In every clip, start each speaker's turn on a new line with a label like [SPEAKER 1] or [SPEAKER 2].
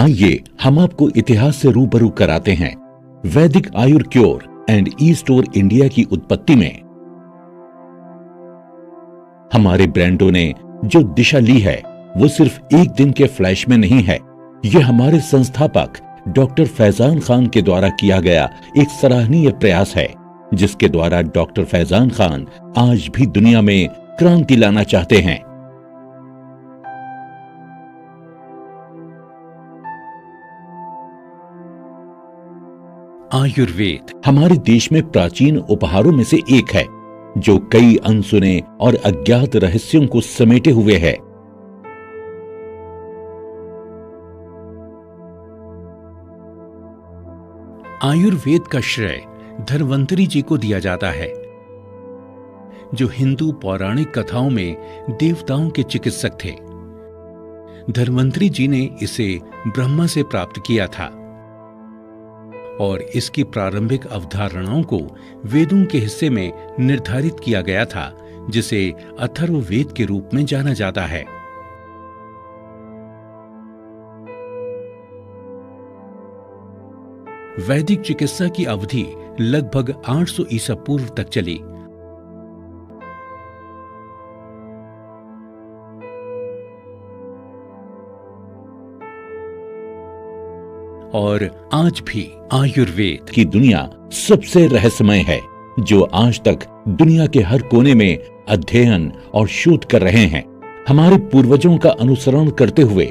[SPEAKER 1] आइए हम आपको इतिहास से रूबरू कराते हैं Vedic Ayur Cure and E Store India की उत्पत्ति में। हमारे ब्रांडों ने जो दिशा ली है वो सिर्फ एक दिन के फ्लैश में नहीं है। ये हमारे संस्थापक डॉक्टर फैजान खान के द्वारा किया गया एक सराहनीय प्रयास है, जिसके द्वारा डॉक्टर फैजान खान आज भी दुनिया में क्रांति लाना चाहते हैं। आयुर्वेद हमारे देश में प्राचीन उपहारों में से एक है, जो कई अनसुने और अज्ञात रहस्यों को समेटे हुए है। आयुर्वेद का श्रेय धन्वंतरी जी को दिया जाता है, जो हिंदू पौराणिक कथाओं में देवताओं के चिकित्सक थे। धन्वंतरी जी ने इसे ब्रह्मा से प्राप्त किया था और इसकी प्रारंभिक अवधारणाओं को वेदों के हिस्से में निर्धारित किया गया था, जिसे अथर्ववेद के रूप में जाना जाता है। वैदिक चिकित्सा की अवधि लगभग 800 ईसा पूर्व तक चली। और आज भी आयुर्वेद की दुनिया सबसे रहस्यमय है, जो आज तक दुनिया के हर कोने में अध्ययन और शोध कर रहे हैं। हमारे पूर्वजों का अनुसरण करते हुए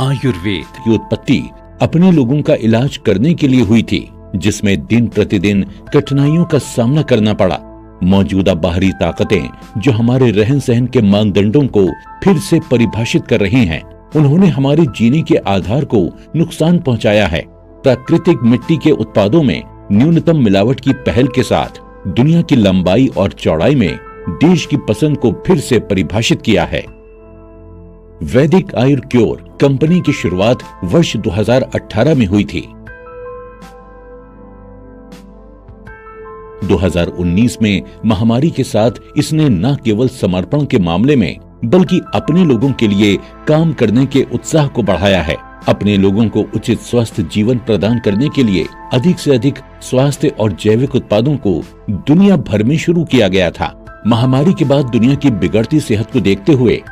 [SPEAKER 1] आयुर्वेद की उत्पत्ति अपने लोगों का इलाज करने के लिए हुई थी, जिसमें दिन प्रतिदिन कठिनाइयों का सामना करना पड़ा। मौजूदा बाहरी ताकतें जो हमारे रहन सहन के मानदंडों को फिर से परिभाषित कर रही हैं, उन्होंने हमारे जीने के आधार को नुकसान पहुंचाया है। प्राकृतिक मिट्टी के उत्पादों में न्यूनतम मिलावट की पहल के साथ दुनिया की लंबाई और चौड़ाई में देश की पसंद को फिर से परिभाषित किया है। वैदिक आयुर क्योर कंपनी की शुरुआत वर्ष 2018 में हुई थी। 2019 में महामारी के साथ इसने न केवल समर्पण के मामले में, बल्कि अपने लोगों के लिए काम करने के उत्साह को बढ़ाया है। अपने लोगों को उचित स्वस्थ जीवन प्रदान करने के लिए अधिक से अधिक स्वास्थ्य और जैविक उत्पादों को दुनिया भर में शुरू किया गया था। महामारी के बाद दुनिया की बिगड़ती सेहत को देखते हुए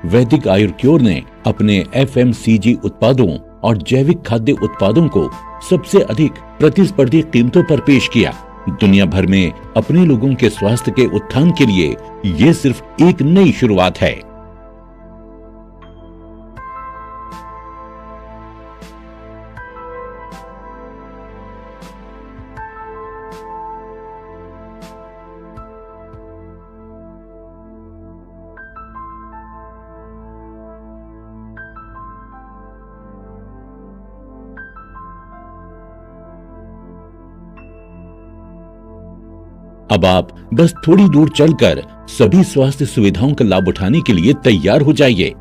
[SPEAKER 1] वैदिक आयुर क्योर ने अपने FMCG उत्पादों और जैविक खाद्य उत्पादों को सबसे अधिक प्रतिस्पर्धी कीमतों पर पेश किया। दुनिया भर में अपने लोगों के स्वास्थ्य के उत्थान के लिए ये सिर्फ एक नई शुरुआत है। अब आप बस थोड़ी दूर चलकर सभी स्वास्थ्य सुविधाओं का लाभ उठाने के लिए तैयार हो जाइए।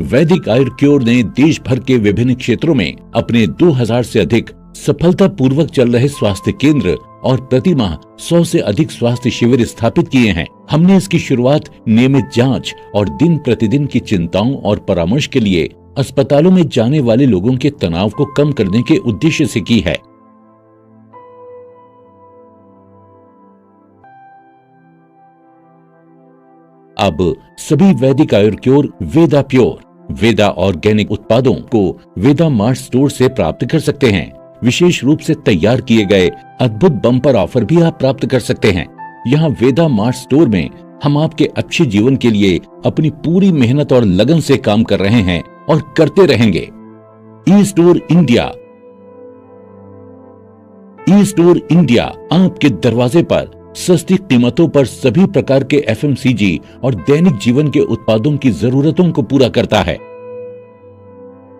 [SPEAKER 1] वैदिक आयुर क्योर ने देश भर के विभिन्न क्षेत्रों में अपने 2000 से अधिक सफलतापूर्वक चल रहे स्वास्थ्य केंद्र और प्रतिमाह 100 से अधिक स्वास्थ्य शिविर स्थापित किए हैं। हमने इसकी शुरुआत नियमित जांच और दिन प्रतिदिन की चिंताओं और परामर्श के लिए अस्पतालों में जाने वाले लोगों के तनाव को कम करने के उद्देश्य से की है। अब सभी वैदिक आयुर क्योर वेदा प्योर, वेदा ऑर्गेनिक उत्पादों को वेदा मार्ट स्टोर से प्राप्त कर सकते हैं। विशेष रूप से तैयार किए गए अद्भुत बम्पर ऑफर भी आप प्राप्त कर सकते हैं। यहाँ वेदा मार्ट स्टोर में हम आपके अच्छे जीवन के लिए अपनी पूरी मेहनत और लगन से काम कर रहे हैं और करते रहेंगे। ई स्टोर इंडिया आपके दरवाजे पर सस्ती कीमतों पर सभी प्रकार के FMCG और दैनिक जीवन के उत्पादों की जरूरतों को पूरा करता है।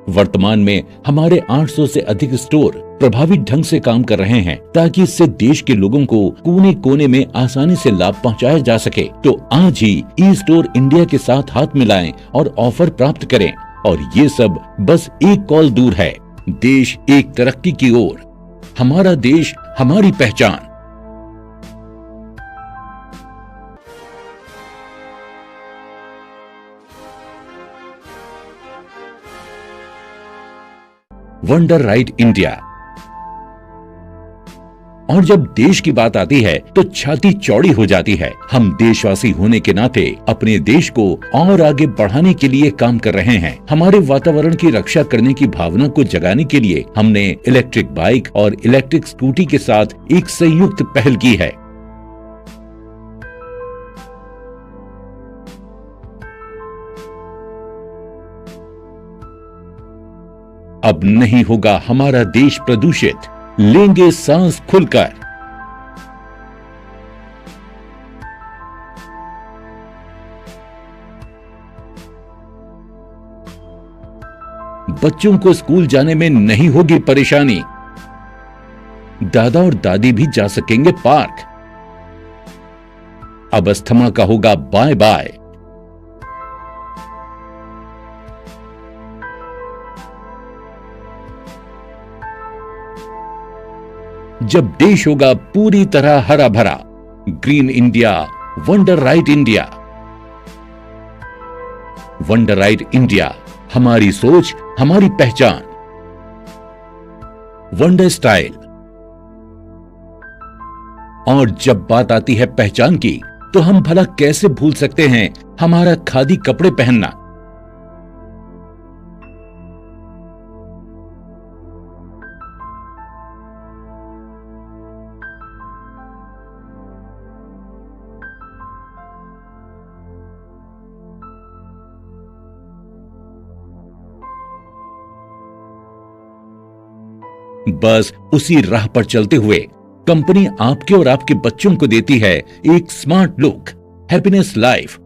[SPEAKER 1] वर्तमान में हमारे 800 से अधिक स्टोर प्रभावी ढंग से काम कर रहे हैं, ताकि इससे देश के लोगों को कोने कोने में आसानी से लाभ पहुंचाया जा सके। तो आज ही ई स्टोर इंडिया के साथ हाथ मिलाएं और ऑफर प्राप्त करें। और ये सब बस एक कॉल दूर है। देश एक तरक्की की ओर, हमारा देश हमारी पहचान। Wonder right India. और जब देश की बात आती है तो छाती चौड़ी हो जाती है। हम देशवासी होने के नाते अपने देश को और आगे बढ़ाने के लिए काम कर रहे हैं। हमारे वातावरण की रक्षा करने की भावना को जगाने के लिए हमने इलेक्ट्रिक बाइक और इलेक्ट्रिक स्कूटी के साथ एक संयुक्त पहल की है। अब नहीं होगा हमारा देश प्रदूषित, लेंगे सांस खुलकर। बच्चों को स्कूल जाने में नहीं होगी परेशानी, दादा और दादी भी जा सकेंगे पार्क। अब अस्थमा का होगा बाय बाय। जब देश होगा पूरी तरह हरा भरा, green India, wonder right India. Wonder right India, हमारी सोच हमारी पहचान। Wonder style. और जब बात आती है पहचान की, तो हम भला कैसे भूल सकते हैं हमारा खादी कपड़े पहनना। बस उसी राह पर चलते हुए कंपनी आपके और आपके बच्चों को देती है एक स्मार्ट लुक, हैप्पीनेस लाइफ।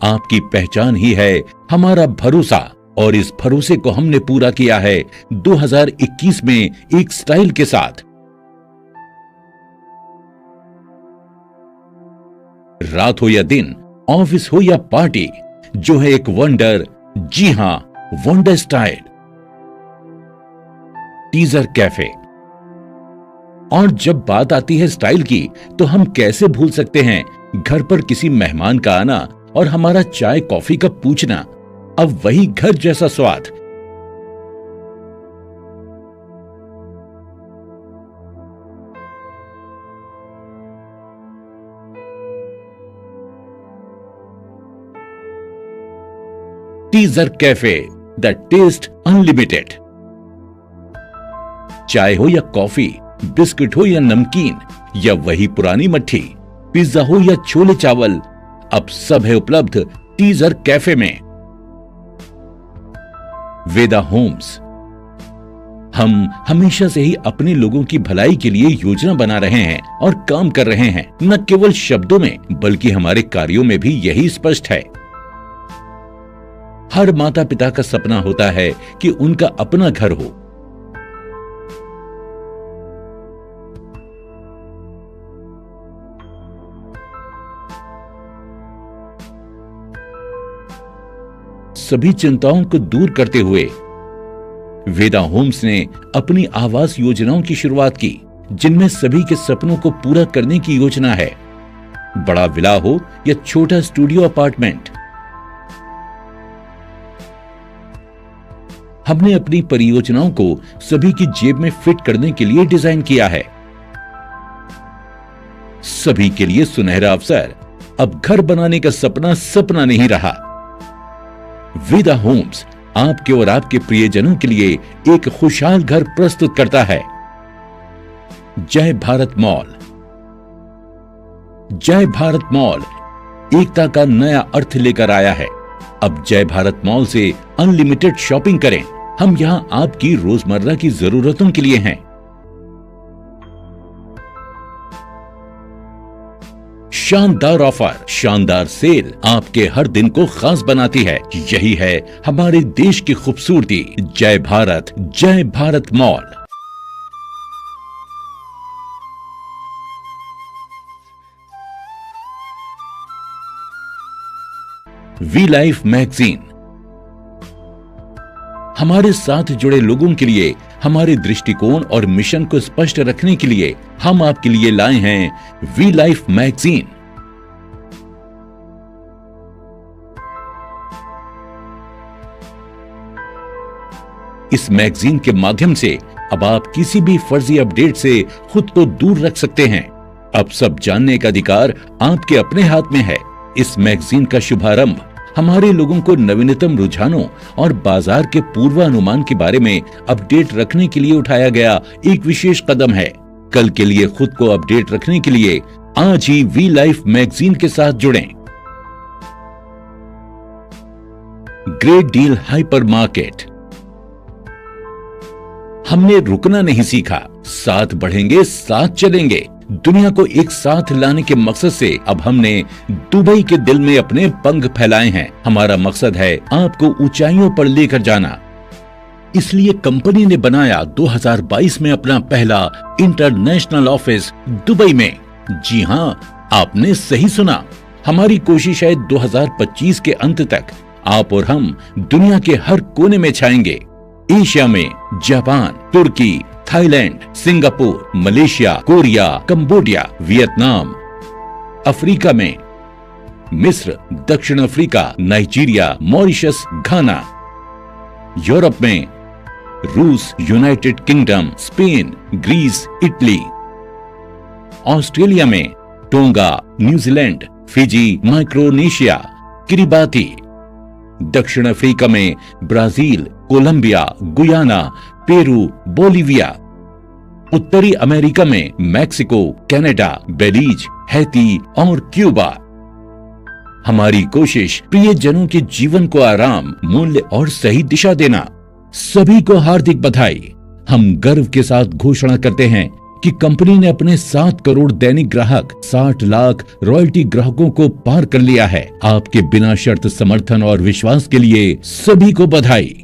[SPEAKER 1] आपकी पहचान ही है हमारा भरोसा, और इस भरोसे को हमने पूरा किया है 2021 में एक स्टाइल के साथ। रात हो या दिन, ऑफिस हो या पार्टी, जो है एक वंडर, जी हां, वंडर स्टाइल। Teaser cafe. और जब बात आती है स्टाइल की, तो हम कैसे भूल सकते हैं घर पर किसी मेहमान का आना और हमारा चाय कॉफी का पूछना। अब वही घर जैसा स्वाद। Teaser Cafe, the taste unlimited. चाय हो या कॉफी, बिस्किट हो या नमकीन, या वही पुरानी मट्ठी, पिज्जा हो या छोले चावल, अब सब है उपलब्ध टीजर कैफे में। वेदा होम्स। हम हमेशा से ही अपने लोगों की भलाई के लिए योजना बना रहे हैं और काम कर रहे हैं, न केवल शब्दों में बल्कि हमारे कार्यों में भी यही स्पष्ट है। हर माता पिता का सपना होता है कि उनका अपना घर हो। सभी चिंताओं को दूर करते हुए वेदा होम्स ने अपनी आवास योजनाओं की शुरुआत की, जिनमें सभी के सपनों को पूरा करने की योजना है। बड़ा विला हो या छोटा स्टूडियो अपार्टमेंट, हमने अपनी परियोजनाओं को सभी की जेब में फिट करने के लिए डिजाइन किया है। सभी के लिए सुनहरा अवसर। अब घर बनाने का सपना सपना नहीं रहा। वेदा होम्स आपके और आपके प्रियजनों के लिए एक खुशहाल घर प्रस्तुत करता है। जय भारत मॉल। जय भारत मॉल एकता का नया अर्थ लेकर आया है। अब जय भारत मॉल से अनलिमिटेड शॉपिंग करें। हम यहां आपकी रोजमर्रा की जरूरतों के लिए हैं। शानदार ऑफर, शानदार सेल आपके हर दिन को खास बनाती है। यही है हमारे देश की खूबसूरती। Jai Bharat Mall. V Life magazine. हमारे साथ जुड़े लोगों के लिए हमारे दृष्टिकोण और मिशन को स्पष्ट रखने के लिए हम आपके लिए लाए हैं वी लाइफ मैगजीन। इस मैगजीन के माध्यम से अब आप किसी भी फर्जी अपडेट से खुद को दूर रख सकते हैं। अब सब जानने का अधिकार आपके अपने हाथ में है। इस मैगजीन का शुभारंभ हमारे लोगों को नवीनतम रुझानों और बाजार के पूर्वानुमान के बारे में अपडेट रखने के लिए उठाया गया एक विशेष कदम है। कल के लिए खुद को अपडेट रखने के लिए आज ही वी लाइफ मैगजीन के साथ जुड़ें। Great deal hypermarket. हमने रुकना नहीं सीखा, साथ बढ़ेंगे, साथ चलेंगे। दुनिया को एक साथ लाने के मकसद से अब हमने दुबई के दिल में अपने पंख फैलाए हैं। हमारा मकसद है आपको ऊंचाइयों पर लेकर जाना। इसलिए कंपनी ने बनाया 2022 में अपना पहला इंटरनेशनल ऑफिस दुबई में। जी हां, आपने सही सुना। हमारी कोशिश है 2025 के अंत तक आप और हम दुनिया के हर कोने में छाएंगे। एशिया में जापान, तुर्की, Thailand, Singapore, Malaysia, Korea, Cambodia, Vietnam, Africa में मिस्र, दक्षिण Africa, Nigeria, Mauritius, Ghana, Europe में रूस, United Kingdom, Spain, Greece, Italy, Australia में Tonga, New Zealand, Fiji, Micronesia, Kiribati, दक्षिण अफ्रीका में Brazil, Colombia, Guyana, Peru, Bolivia, उत्तरी अमेरिका में मैक्सिको, कनाडा, बेलीज, हैती और क्यूबा। हमारी कोशिश प्रियजनों के जीवन को आराम, मूल्य और सही दिशा देना। सभी को हार्दिक बधाई। हम गर्व के साथ घोषणा करते हैं कि कंपनी ने अपने 7 करोड़ दैनिक ग्राहक, 60 लाख रॉयल्टी ग्राहकों को पार कर लिया है। आपके बिना शर्त समर्थन और विश्वास के लिए सभी को बधाई।